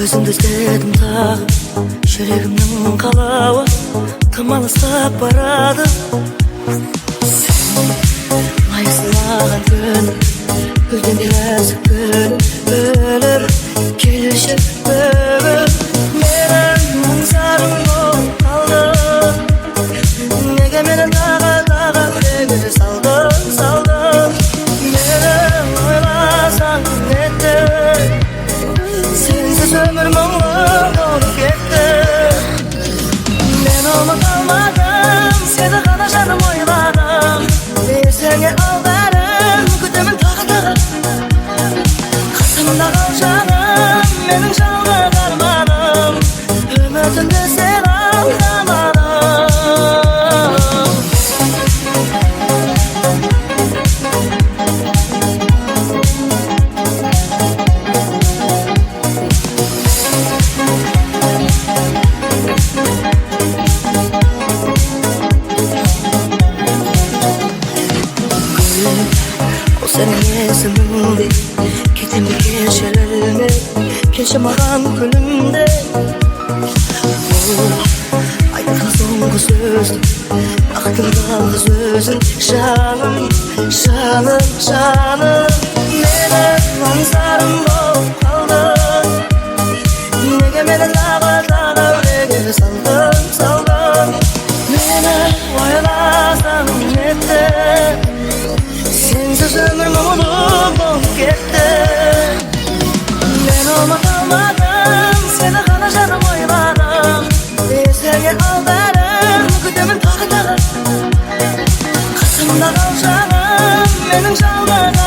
Өзіңді іздедім тағы, жүрегімнің қалауы тым алыстап барады. Сен майысылаған күн, гүлден нәзік күн, өліп келші бүгін. Менің аңсарым болып қалды, неге мені тағы үрегіме салдың. Мені ойласаң нетті, сенсіз өмір мұңлы болып кетті. Мен ұмыта алмадым, сені ғана жаным ойладым. Есіңе ал бәрін, күтемін тағы. Қасымда қал жаным, менің жалғыз арманым. Үмітімді сен алдамадың. Senin есіміңде кетемін кешірілме, келші маған күнімде. Айтқан соңғы сөзді бақтың жалғыз өзің. Жаным менің аңсарым болып қалды, неге мені тағы үрегіме салдың. Мені ойласаң нетті, сенсіз өмір мұңлы болып кетті. Мен ұмыта алмадым, сені ғана жаным ойладым. Есіңе ал бәрін, күтемін тағы. Қасымда қал жаным, менің жалғыз